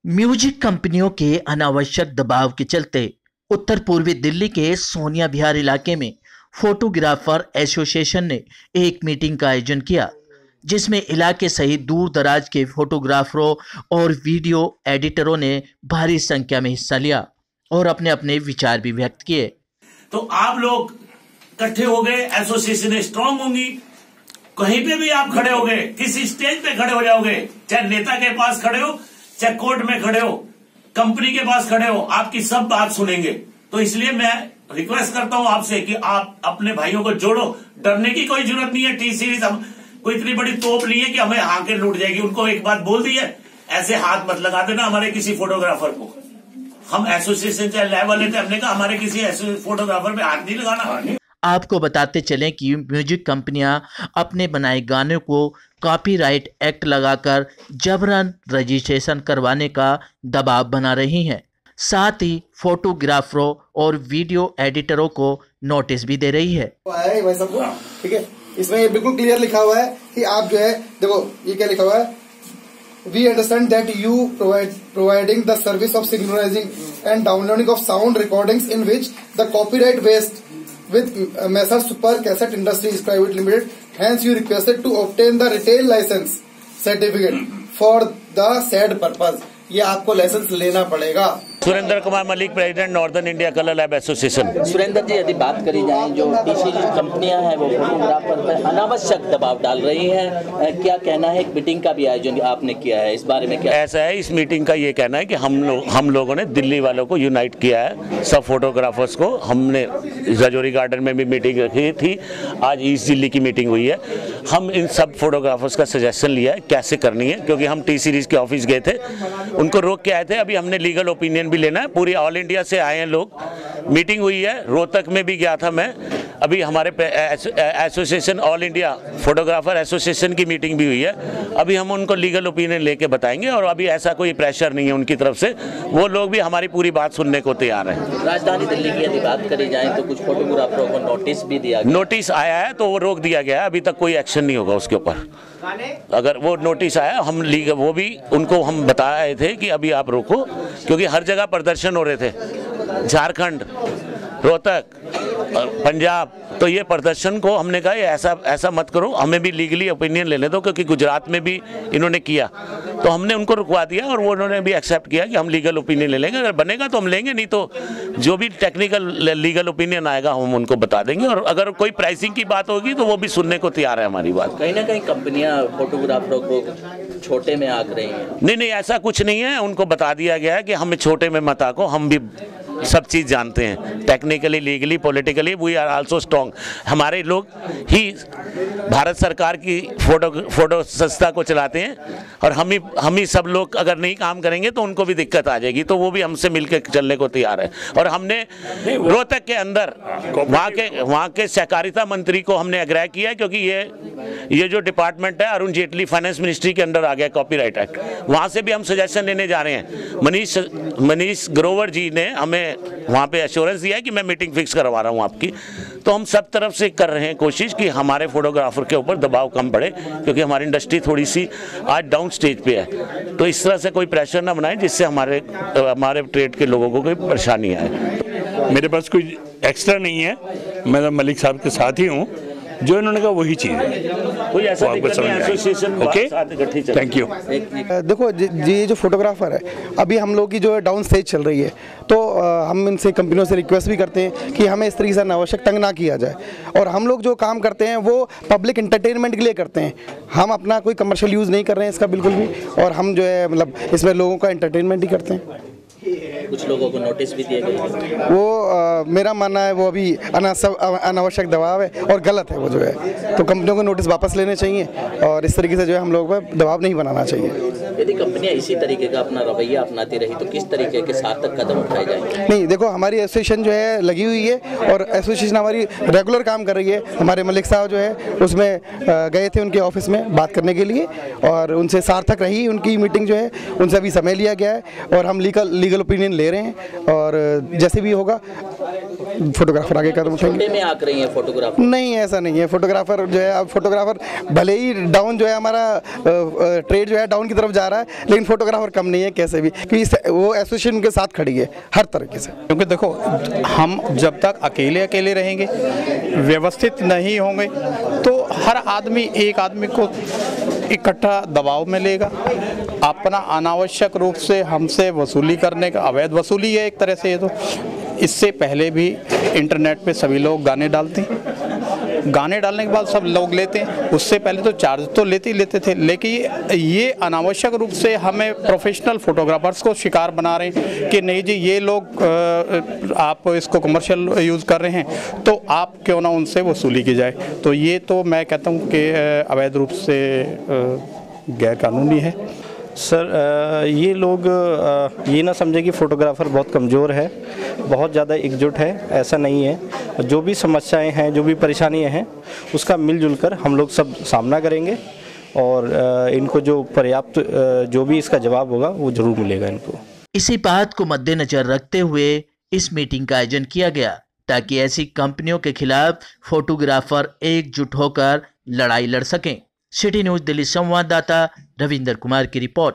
Music कंपनियों के अनावश्यक दबाव के चलते उत्तर पूर्वी दिल्ली के सोनिया विहार इलाके में फोटोग्राफर एसोसिएशन ने एक मीटिंग का आयोजन किया, जिसमें इलाके सहित दूर दराज के फोटोग्राफरों और वीडियो एडिटरों ने भारी संख्या में हिस्सा लिया और अपने अपने विचार भी व्यक्त किए। तो आप लोग इकट्ठे हो गए, एसोसिएशन स्ट्रांग होंगी, कहीं पे भी आप खड़े हो गए, किसी स्टेज पे खड़े हो जाओगे, चाहे नेता के पास खड़े हो, चाहे कोर्ट में खड़े हो, कंपनी के पास खड़े हो, आपकी सब बात सुनेंगे। तो इसलिए मैं रिक्वेस्ट करता हूं आपसे कि आप अपने भाइयों को जोड़ो। डरने की कोई जरूरत नहीं है। टी सीरीज हम कोई इतनी बड़ी तोप नहीं है कि हमें आके लूट जाएगी। उनको एक बात बोल दी है, ऐसे हाथ मत लगा देना हमारे किसी फोटोग्राफर को। हम एसोसिएशन चाहे लेवल लेते, हमने कहा हमारे किसी फोटोग्राफर पे हाथ नहीं लगाना। आपको बताते चलें कि म्यूजिक कंपनियां अपने बनाए गानों को कॉपीराइट एक्ट लगाकर जबरन रजिस्ट्रेशन करवाने का दबाव बना रही हैं। साथ ही फोटोग्राफरों और वीडियो एडिटरों को नोटिस भी दे रही है। ठीक है, इसमें ये बिल्कुल क्लियर लिखा हुआ है कि आप जो है, देखो ये क्या लिखा हुआ है, we understand that you providing the service of synchronising and downloading of sound recordings in which the copyright vest with Messr Super Cassette Industries Private Limited. Hence, you requested to obtain the retail license certificate for the said purpose. ये आपको licence लेना पड़ेगा। Surendra Kumar Malik, president northern India colour lab association. Surendra ji, यदि बात करी जाए, जो T series कंपनियां हैं वो फोटोग्राफर पर अनावश्यक दबाव डाल रही हैं, क्या कहना है? एक मीटिंग का भी आयोजन आपने किया है, इस बारे में क्या? ऐसा है, इस मीटिंग का ये कहना है कि हम लोगों ने दिल्ली वालों को यूनाइट किया है, सब फोटोग्राफर्स को। हमने रजौरी गार्डन में भी मीटिंग रखी थी, आज ईस्ट दिल्ली की मीटिंग हुई है। हम इन सब फोटोग्राफर्स का सजेशन लिया है कैसे करनी है, क्योंकि हम टी सीरीज के ऑफिस गए थे, उनको रोक के आए थे। अभी हमने लीगल ओपिनियन भी लेना है। पूरी ऑल इंडिया से आए हैं लोग, मीटिंग हुई है। रोहतक में भी गया था मैं। अभी हमारे association all India photographer association की मीटिंग भी हुई है। अभी हम उनको लीगल ओपिनियन लेके बताएंगे और अभी ऐसा कोई प्रेशर नहीं है उनकी तरफ से। वो लोग भी हमारी पूरी बात सुनने को तैयार हैं। राजधानी दिल्ली की यदि बात करी जाए तो कुछ फोटोग्राफरों को नोटिस भी दिया गया। नोटिस आया है तो वो रोक दिया गया है, अभी तक कोई एक्शन नहीं होगा उसके ऊपर। अगर वो नोटिस आया, हम लीगल वो भी उनको हम बताए थे कि अभी आप रोको, क्योंकि हर जगह प्रदर्शन हो रहे थे, झारखंड, रोहतक, पंजाब। तो ये प्रदर्शन को हमने कहा ये ऐसा मत करो, हमें भी लीगली ओपिनियन लेने दो, क्योंकि गुजरात में भी इन्होंने किया। तो हमने उनको रुकवा दिया और वो उन्होंने भी एक्सेप्ट किया कि हम लीगल ओपिनियन ले लेंगे। अगर बनेगा तो हम लेंगे, नहीं तो जो भी टेक्निकल लीगल ओपिनियन आएगा हम उनको बता देंगे। और अगर कोई प्राइसिंग की बात होगी तो वो भी सुनने को तैयार है हमारी बात। कहीं ना कहीं कंपनियां फोटोग्राफरों को छोटे में आंक रही हैं। नहीं, ऐसा कुछ नहीं है। उनको बता दिया गया है कि हमें छोटे में मत आको, हम भी सब चीज़ जानते हैं, technically, legally, politically we are also strong. हमारे लोग ही भारत सरकार की फोटो संस्था को चलाते हैं और हम ही सब लोग अगर नहीं काम करेंगे तो उनको भी दिक्कत आ जाएगी। तो वो भी हमसे मिलकर चलने को तैयार है। और हमने रोहतक के अंदर वहाँ के सहकारिता मंत्री को हमने आग्रह किया है, क्योंकि ये जो डिपार्टमेंट है अरुण जेटली फाइनेंस मिनिस्ट्री के अंडर आ गया कॉपीराइट एक्ट, वहाँ से भी हम सजेशन लेने जा रहे हैं। मनीष ग्रोवर जी ने हमें वहाँ पे एश्योरेंस दिया है कि मैं मीटिंग फिक्स करवा रहा हूँ आपकी। तो हम सब तरफ से कर रहे हैं कोशिश कि हमारे फोटोग्राफर के ऊपर दबाव कम पड़े, क्योंकि हमारी इंडस्ट्री थोड़ी सी आज डाउन स्टेज पे है। तो इस तरह से कोई प्रेशर ना बनाए जिससे हमारे ट्रेड के लोगों को कोई परेशानी आए। मेरे पास कोई एक्स्ट्रा नहीं है, मैं मलिक साहब के साथ ही हूँ, जो इन्होंने कहा वही चीज़ है। कोई ऐसा एसोसिएशन ओके, थैंक यू। देखो ये जो फोटोग्राफर है, अभी हम लोग की जो डाउन स्टेज चल रही है, तो हम इनसे कंपनियों से रिक्वेस्ट भी करते हैं कि हमें इस तरीके से अनावश्यक तंग ना किया जाए। और हम लोग जो काम करते हैं वो पब्लिक एंटरटेनमेंट के लिए करते हैं, हम अपना कोई कमर्शियल यूज़ नहीं कर रहे हैं इसका बिल्कुल भी। और हम जो है मतलब इसमें लोगों का एंटरटेनमेंट ही करते हैं। कुछ लोगों को नोटिस भी दिए गए। वो मेरा मानना है वो अभी अनावश्यक दबाव है और गलत है वो जो है। तो कंपनियों को नोटिस वापस लेने चाहिए और इस तरीके से जो है हम लोगों पर दबाव नहीं बनाना चाहिए। यदि कंपनियां इसी तरीके का अपना रवैया अपनाती रही तो किस तरीके के सार्थक कदम उठाए जाएंगे? नहीं, देखो हमारी एसोसिएशन जो है लगी हुई है और एसोसिएशन हमारी रेगुलर काम कर रही है। हमारे मलिक साहब जो है उसमें गए थे उनके ऑफिस में बात करने के लिए और उनसे सार्थक रही उनकी मीटिंग जो है, उनसे अभी समय लिया गया है और हम लीगल ओपिनियन ले रहे हैं और जैसे भी होगा फोटोग्राफर आगे कदम उठाएंगे। में आक रही है फोटोग्राफर? नहीं, ऐसा नहीं है। फोटोग्राफर जो है, अब फोटोग्राफर भले ही डाउन जो है, हमारा ट्रेड जो है डाउन की तरफ जा रहा है, लेकिन फोटोग्राफर कम नहीं है कैसे भी, क्योंकि वो एसोसिएशन के साथ खड़ी है हर तरीके से। क्योंकि देखो, हम जब तक अकेले रहेंगे, व्यवस्थित नहीं होंगे, तो हर आदमी एक आदमी को इकट्ठा दबाव में लेगा, अपना अनावश्यक रूप से हमसे वसूली करने का, अवैध वसूली है एक तरह से ये तो। इससे पहले भी इंटरनेट पे सभी लोग गाने डालते हैं, गाने डालने के बाद सब लोग लेते हैं, उससे पहले तो चार्ज तो लेते थे, लेकिन ये अनावश्यक रूप से हमें प्रोफेशनल फोटोग्राफर्स को शिकार बना रहे हैं कि नहीं जी ये लोग आप इसको कमर्शियल यूज़ कर रहे हैं तो आप क्यों ना उनसे वसूली की जाए। तो ये तो मैं कहता हूँ कि अवैध रूप से गैर कानूनी है। सर ये लोग ये ना समझे कि फ़ोटोग्राफ़र बहुत कमज़ोर है, बहुत ज़्यादा एकजुट है, ऐसा नहीं है। जो भी समस्याएं हैं, जो भी परेशानियां हैं, उसका मिलजुल कर हम लोग सब सामना करेंगे और इनको जो पर्याप्त जो भी इसका जवाब होगा वो ज़रूर मिलेगा इनको। इसी बात को मद्देनजर रखते हुए इस मीटिंग का आयोजन किया गया ताकि ऐसी कंपनियों के खिलाफ फोटोग्राफर एकजुट होकर लड़ाई लड़ सकें। सिटी न्यूज़ दिल्ली संवाददाता रविंदर कुमार की रिपोर्ट।